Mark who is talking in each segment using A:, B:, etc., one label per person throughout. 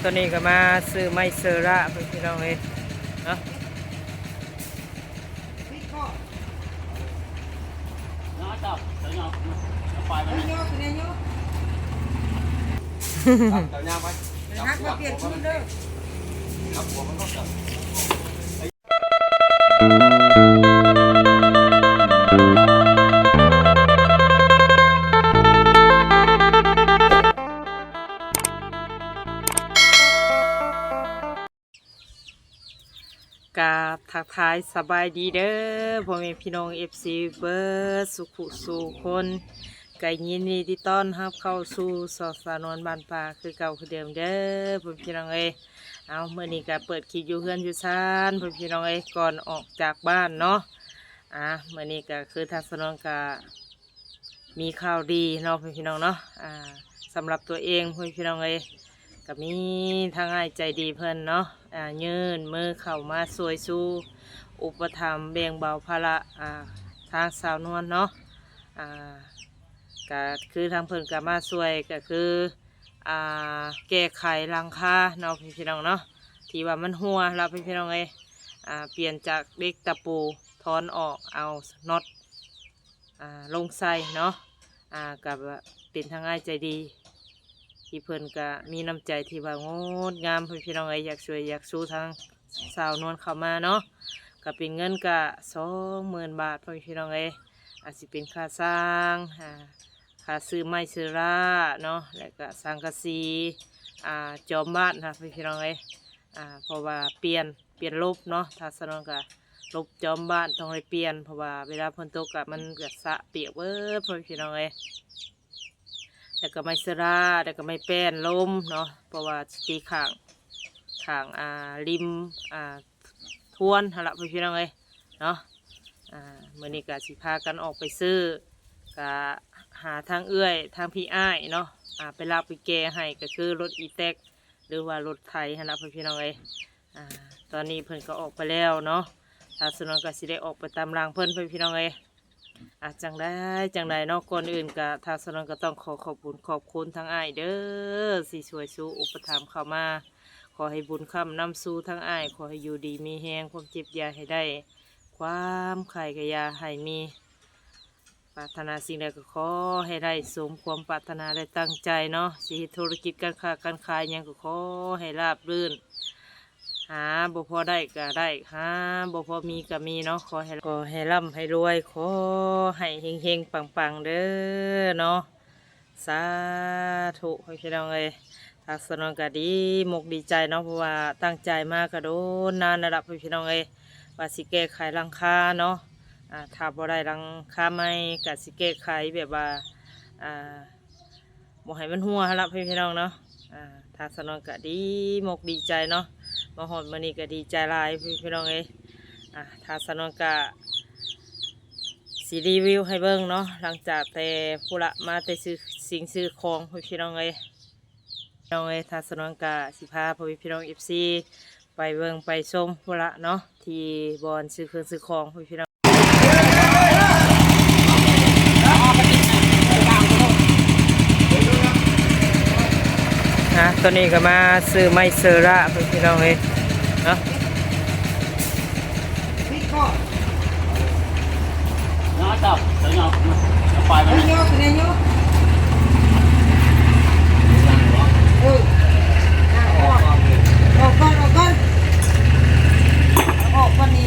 A: ตัวนี้ก็มาซื้อไม้เซอร่าเพื่อนพี่น้องเองเนาะกับทักทายสบายดีเด้อพ่อแม่พี่น้องFCเบิร์ดสุขุสู่คนไก่ยินดีที่ต้อนรับเข้าสู่สอสานวนบ้านป่าคือเก่าคือเดิมเด้อพ่อพี่น้องเอาเมื่อนี้ก็เปิดคลิปอยู่เฮือนอยู่ซานพ่อพี่น้องก่อนออกจากบ้านเนาะเมื่อนี้ก็คือทางสนองก็มีข่าวดีเนาะพ่อพี่น้องเนาะสำหรับตัวเองพ่อพี่น้องก็มีทางง่ายใจดีเพิ่นเนาะยื่นมือเข้ามาสวยสู้อุปถัมภ์แบ่งเบาภาระทางสาวนวลเนาะก็คือทางเพิ่นก็มาสวยก็คือแก้ไขหลังคาเนาะพี่น้องเนาะที่ว่ามันหัวแล้วพี่น้องเปลี่ยนจากเล็กตะปูถอนออกเอาน็อตลงใส่เนาะกับเป็นทางง่ายใจดีที่เพิ่นก็มีน้ำใจที่ว่างดงามพี่น้องอยากช่วยอยากสู้ทางสาวนวลเข้ามาเนาะก็เป็นเงินก็20,000 บาทพี่น้องอาจจะเป็นค่าสร้างค่าซื้อไม้ซื้อราเนาะแล้วก็สังกะสีจอมบ้านนะพี่น้องเพราะว่าเปลี่ยนลบเนาะถ้าสนองก็ลบจอมบ้านต้องให้เปลี่ยนเพราะว่าเวลาฝนตกมันเกิดสะเปียกพี่น้องแล้วก็ไม้เสราแล้วก็ไม้แป้นลมเนาะเพราะว่าตีข่างริมทวนหละพี่น้องเนาะเมื่อนี้ก็สิพากันออกไปซื้อก็หาทางเอื้อยทางพี่อ้ายเนาะไปรับไปแกให้ก็คือรถอีแท็กหรือว่ารถไถหละพี่น้องตอนนี้เพิ่นก็ออกไปแล้วเนาะถ้าสนองก็สิได้ออกไปตามรางเพิ่นพี่น้องจังได้เนาะก่อนอื่นก็ทางสนองก็ต้องขอบคุณทางอ้ายเด้อสิช่วยสู้อุปถัมภ์เข้ามาขอให้บุญคำนำสู่ทางอ้ายขอให้อยู่ดีมีแฮงความเจ็บยาให้ได้ความไข่กยาให้มีปรารถนาสิ่งใดก็ขอให้ได้สมความปรารถนาได้ตั้งใจเนาะสิธุรกิจการค้าการขายยังก็ขอให้ราบรื่นหาบ่พอได้ก็ได้หาบ่พอมีก็มีเนาะขอให้ร่ำให้รวยขอให้เฮงปังเด้อเนาะสาธุพี่น้องทางสนองก็ดีมุกดีใจเนาะเพราะว่าตั้งใจมากก็โดนนานระดับพี่น้องว่าสิแก้ไขหลังคาเนาะถ้าบ่ได้หลังคาไม่ก็สิแก้ไขแบบว่าบ่ให้มันหัวละพี่น้องเนาะทางสนองก็ดีมุกดีใจเนาะมาหอดมื้อนี้ก็ดีใจหลายพี่น้องทางสนองก็สิรีวิวให้เบิ่งเนาะหลังจากแต่ผู้ละมาแต่ซื้อของพี่น้องน้องทางสนองกาสิพาพี่น้องFCไปเบิ่งไปชมพุ่นละเนาะที่บอนซื้อเครื่องซื้อของพี่น้องตัวนี้ก็มาซื้อไม้เซอร่าพี่น้องเนาะ
B: จับเดี๋ยวเนาะไปไหมเนี่ยออกก่อนนี่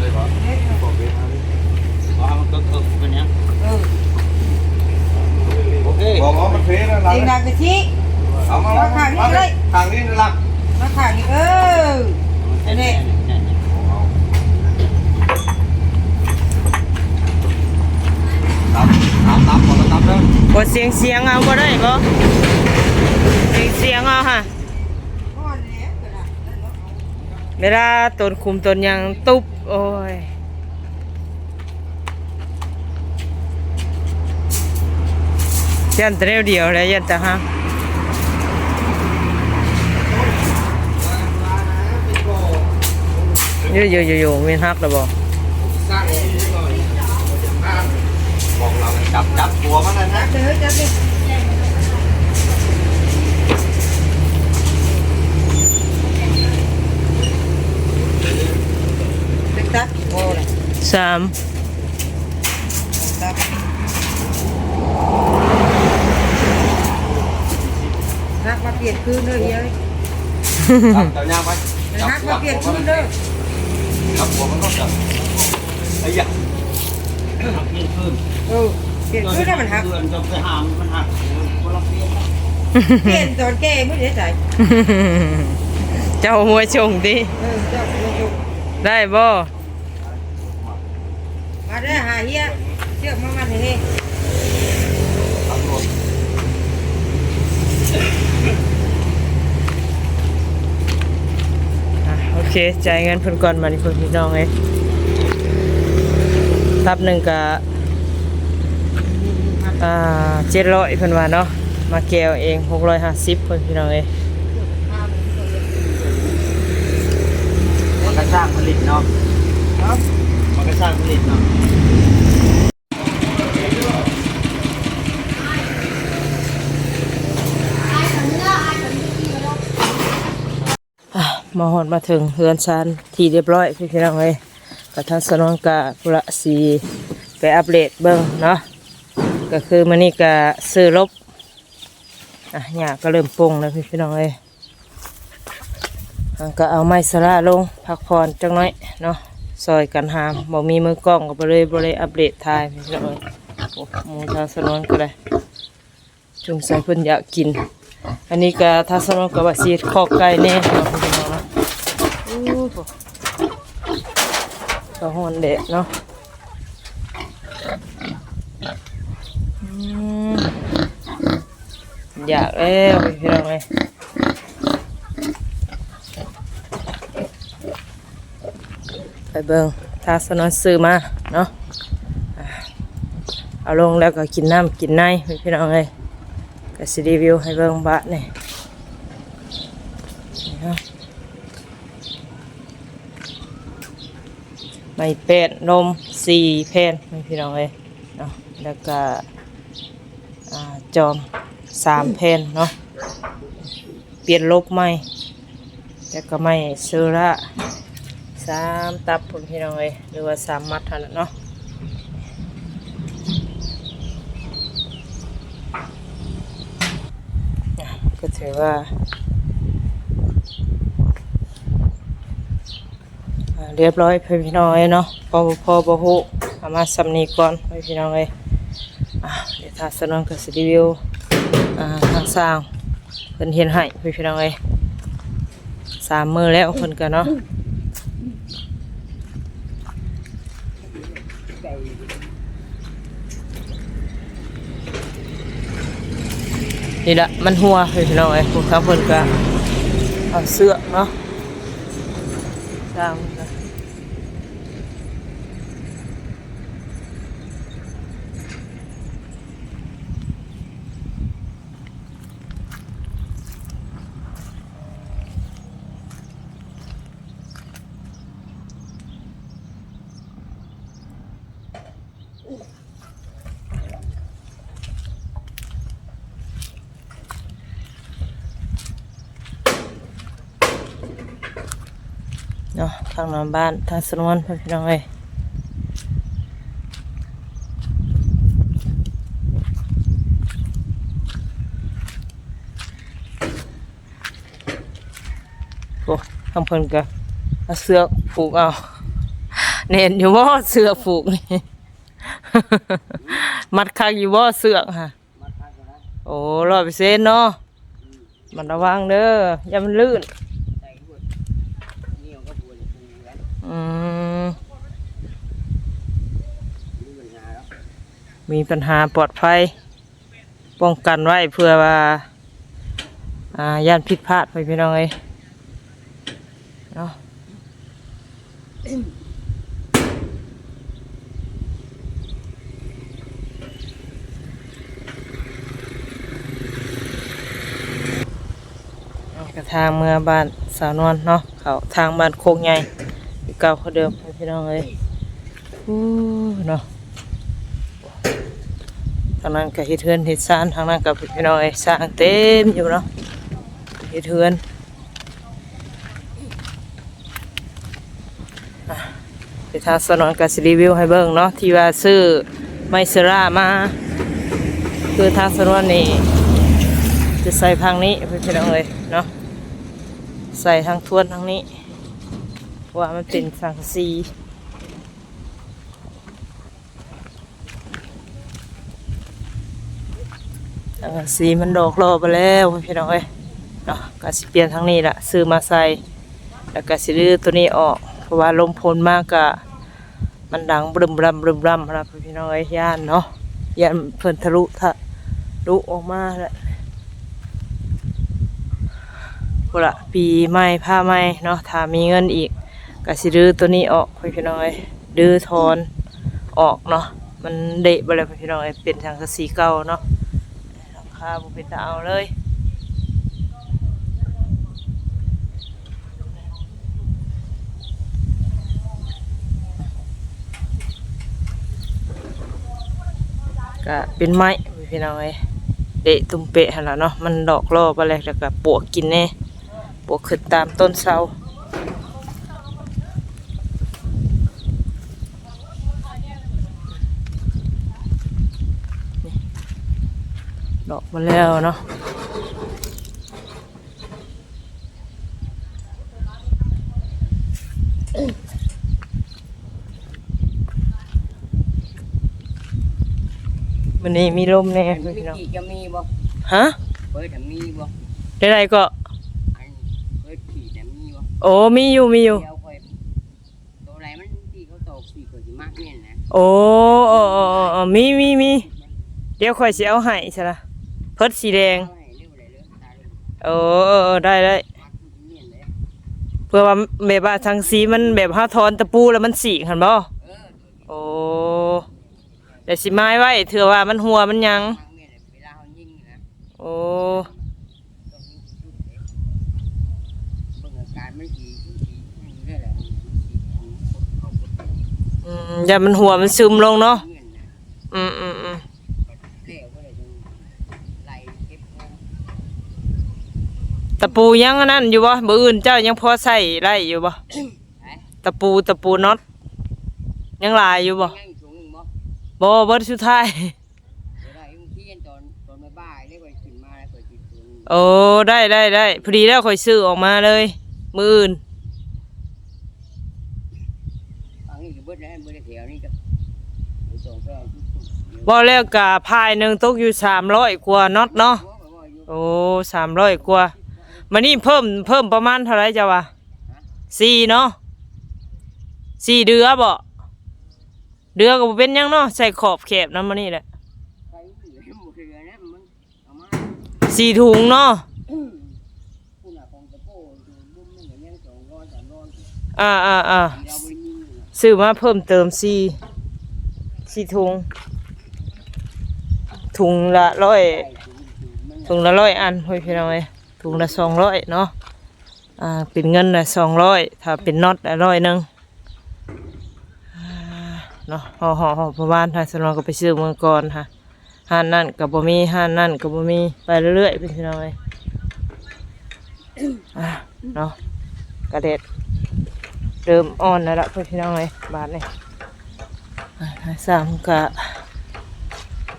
B: เลยป่ะบอกเลยว่ามันก็เป็นยังโอเคบอกว่ามันเพลนอะไรดังกะทิเอามาข้างนี้เลยข้างนี้หลักมาข้างนี้นี่
A: บ่เสียงเอาบ่ได้บ่เสียงเอาฮะเวลาต้นคุมต้นยังตุบโอ้ยยันเดียวเลยยันแต่ฮะอยู่มีฮักหรือบ่
B: บอกเราจับหัวมันนะ
A: 3
C: ฮักมาเปลี่ยนคืนเลยเฮ้ย
B: จับยางไป
C: ฮักมาเปลี่ยนคืนเลย
B: จับหัวมันก็จับไอ้ยะ
C: เออเปลี่ยนคืนได้มันหัก
D: จะไปหามมันหักคนละเปลี่ยน
C: เปลี่ยนตอนแก่ไม่ได้ใส่
A: เจ้าหัวชงติ
C: เจ้าลงอยู่
A: ได้บ่
C: มาได้หาเฮียเชือกมาเฮ้
A: โอเคจ่ายเงินเพิ่นก่อนมาดิเพิ่นพี่น้องเอ้ยตับหนึงก็700เพิ่นว่าเนาะมาแก้วเอง650เพิ่นพี่น้องเอ้ย
D: มันก็สร้างผลิตเนาะมันก็สร้างผลิตเนาะ
A: มาฮอดมาถึงเฮือนซานที่เรียบร้อยพี่น้องเอ้ยก็ทางสนองกะพุระสีไปอัปเดตเบิ่งเนาะก็คือมื้อนี้ก็ซื้อลบหญ้าก็เริ่มปรุงแล้วพี่น้องเอ้ยก็เอาไม้สระลงพักผ่อนจังน้อยเนาะซอยกันหามบ่มีมือกล้องก็บ่เลยอัปเดตถ่ายพี่น้องเอ้ยโอ้หมูทางสนองก็ได้จุงใส่เพิ่นอยากกินอันนี้ก็ทางสนองก็ว่าสิคอกไก่แน่เนาะพี่น้องเนาะก็ฮ้อนแดดเนาะอยากแล้วพี่น้องเอ้ยไปเบิ่งทางสนองซื้อมาเนาะเอาลงแล้วก็กินน้ำกินในพี่น้องเอ้ยก็สิรีวิวให้เบิ่งบะนี่เนาะไม่เป็ดนม4แผ่นพี่น้องเอ้ยเนาะแล้วก็จอม3แผ่นเนาะเปลี่ยนลบใหม่แล้วก็ไม่เซระ3ตับพี่น้องเอ้ยหรือว่า3มัดเท่านั้นเนาะก็ถือว่าเรียบร้อยพี่น้องเอ้ยเนาะพอบ่ฮู้เอามาสำนีก่อนพี่น้องเอ้ยเดี๋ยวถ้าสนองก็สิรีวิวทางสร้างเพิ่นเฮ็ดให้พี่น้องเอ้ย3มื้อแล้วเพิ่นก็เนาะนี่ละมันหัวพี่น้องเอ้ยพวกเขาเพิ่นก็เอาเสื้อเนาะสร้างก็เนาะทางนอนบ้านทางสนวนพี่น้องเอ้ยโอ้ทำเพิ่นก็เอาเสื้อผูกเอาเน้นอยู่บ่เสื้อผูกนี่ มัดคักอยู่บ่เสื้อค่ะโอ้100%เนาะมันระวังเด้ออย่ามันลื่นมีปัญหาปลอดภัยป้องกันไว้เพื่อว่าย่านผิดพลาดไปพี่น้องเอ้ยเนาะกระทางเมื่อบ้านสาวนวลเนาะเขาทางบ้านโคกใหญ่เก่าเขาเดิมพี่น้องเอ้ยเนาะทางนั้นก็เฮ็ดเฮือนเฮ็ดซ่านทางนั้นก็พี่น้องเอ้ยสร้างเต็มอยู่เนาะเฮ็ดเฮือน ไปทางสนอนกับรีวิวให้เบิ่งเนาะที่ว่าซื้อไมเซรามาคือทางสนวนนี่จะใส่ทางนี้เพื่อนๆเลยเนาะใส่ทางทวนทางนี้ว่ามันเป็นสังกะสีสังกะสีมันดอกรอไปแล้วเพื่อนๆเลยเนาะก็สิเปลี่ยนทางนี้ละซื้อมาใส่แล้วก็สิรื้อตัวนี้ออกเพราะว่าลมพลมากกะมันดังบรึมรัมครับพี่น้องเอ้ยย่านเนาะย่านเพิ่นทะลุออกมาแล้วพอละปีใหม่ผ้าใหม่เนาะถ้ามีเงินอีกก็สิรื้อตัวนี้ออกพี่น้องเอ้ยดื้อทอนออกเนาะมันเดะไปเลยพี่น้องเอ้ยเป็นสังกะสีเก่าเนาะราคาบ่เป็นตาเอาเลยก็เป็นไม้พี่น้องเอ้ยเดะตุ้มเปะหั่นล่ะเนาะมันดอกล่อไปเลยแล้วก็ปวกกินแน่ปวกขึ้นตามต้นเสาดอกมาแล้วเนาะวันนี้มีลมแน่พี่น้อง
C: จะมีบ่
A: ฮะ
C: เปิดจะมีบ่
A: ได้ไรก็
C: อันเปิดขี่จะมีบ่
A: โอ้มีอยู่
C: เดี๋ยวค่อยตัวไหนมันที่เขาตกขี่ก็สิมากเนี่ยนะ
A: โอ้มีเดี๋ยวค่อยสิเอาให้ใช่ละเพิดสีแดง
C: เอาให้เร็วเลยเร็วตาเร็ว
A: โอ้ได้
C: มากเนี่ยเลย
A: เพื่อว่าแบบว่าทางสีมันแบบห้าทอนตะปูแล้วมันสีหันบ่โอ้เดี๋ยวสิไม้ไว้เถื่อว่ามันหัวมันยัง
C: มากเนี่ยเลยเวลาเขายิงนะ
A: โอ้
C: ต้องยิงจุดเลยเบิ่งอาการมันขี่เรื่อยๆเลยเขากด
A: อย่ามันหัวมันซึมลงเนาะ
C: เงินนะ
A: อืม
C: เลี้ยวก็เลยต้องไล่เก็บเงิน
A: ตะปูยังอันนั้นอยู่บ่บ่อื่นเจ้ายังพอใส่ได้อยู่บ่
C: ไป
A: ตะปูน็อตยังหลายอยู่บ่
C: ยังสูงบ่
A: บ่เบิดสุดท้าย
C: เดี๋ยวได้ยังที่ตอนบ่ายเรียกว่าขึ้นมาแล้วก็สิสูง
A: โอ้ได้พอดีแล้วค่อยซื้อออกมาเลยมื้ออื่น
C: ฝั่งนี้ก็เบิดแล้วเบิดแถวนี้ก็ส่งไปเอาทุก
A: บ่แล้วกะพายหนึงตกอยู่300กว่าน็อตเนาะ
C: ๆ
A: โอ้300กว่ามันนี่เพิ่มประมาณเท่าไหร่จ้ะวะ4เนาะ4เดือบ่เดือก็บ่เป็นหยังเนาะใส่ขอบแคบนำมานี่แหละ
C: ไปอยู่หมดเลยนะมันเอามา
A: 4ถุงเนาะ
C: คุณน่ะของกระโปงบุ้มมันเหมือนยัง200 300
A: อ่า
C: เราบ่ยิง
A: ซื้อมาเพิ่มเติม4ถุงถุงละ100ถุงละ100อันเฮ้ยพี่น้องเอ้ยถุงละ200เนาะเป็นเงินละ200ถ้าเป็นน็อตละ100นึงเนาะห่อประมาณทางสนองก็ไปซื้อเมืองก่อนค่ะห้านนั่นก็บ่มีห้านนั่นก็บ่มีไปเรื่อยๆพี่น้องเอ้ยเนาะกระเด็ดเริ่มอ่อนแล้วล่ะพี่น้องเอ้ยบาทนี่สามกะ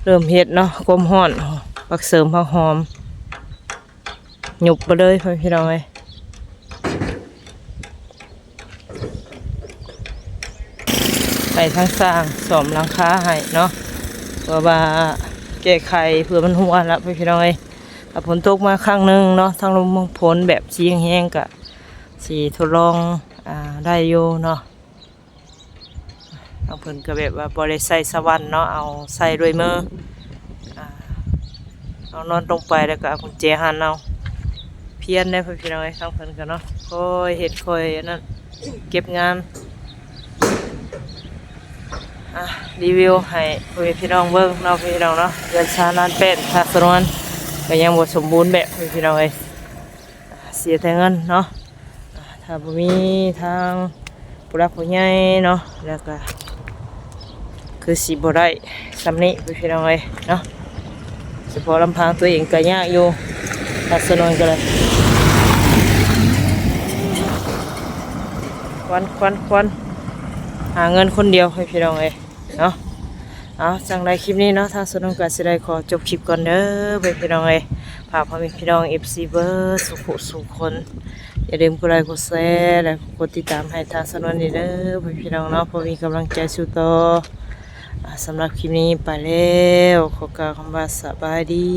A: เริ่มเฮ็ดเนาะความร้อนผักเสริมผักหอมหยุบไปเลยพี่น้องเอ้ยไปทางสร้างสอมหลังคาให้เนาะเพื่อว่าแก้ไขเพื่อมันหัวแล้วพี่น้องเอ้ยถ้าฝนตกมาครั้งหนึ่งเนาะทางลมฝนแบบสีแห้งๆกะสีทดลองได้อยู่เนาะทางเพิ่นก็แบบว่าบ่ได้ใส่สวรรค์เนาะเอาใส่ด้วยมือเอานอนลงไปแล้วก็เอากุญแจหันเอาเพี้ยนได้พี่น้องเอ้ยทางเพิ่นก็เนาะค่อยเฮ็ดค่อยนั่นเก็บงานรีวิวให้พี่น้องเบิ่งเนาะพี่น้องเนาะเดือนชาลานเป็ดทาสนวนก็ยังบ่สมบูรณ์แบบพี่น้องเอ้ยเสียแต่เงินเนาะถ้าบ่มีทางผู้รักผู้ใหญ่เนาะแล้วก็คือสิบ่ได้สำนี้พี่น้องเอ้ยเนาะเฉพาะลำพังตัวเองก็ยากอยู่ทาสนวนก็เลยควัน หาเงินคนเดียวให้พี่น้องเอ้ยเนาะเอาจังไรคลิปนี้เนาะทางสนุกก็สิได้ขอจบคลิปก่อนเด้อพี่น้องเอ้ยฝากพ่อแม่พี่น้อง FC เบิร์ดสุขสุขคนอย่าลืมกดไลค์กดแชร์และกดติดตามให้ทางสนุกนี่เด้อพี่น้องเนาะเพื่อมีกำลังใจสู้ต่อสำหรับคลิปนี้ไปแล้วขอกล่าวคำว่าสบายดี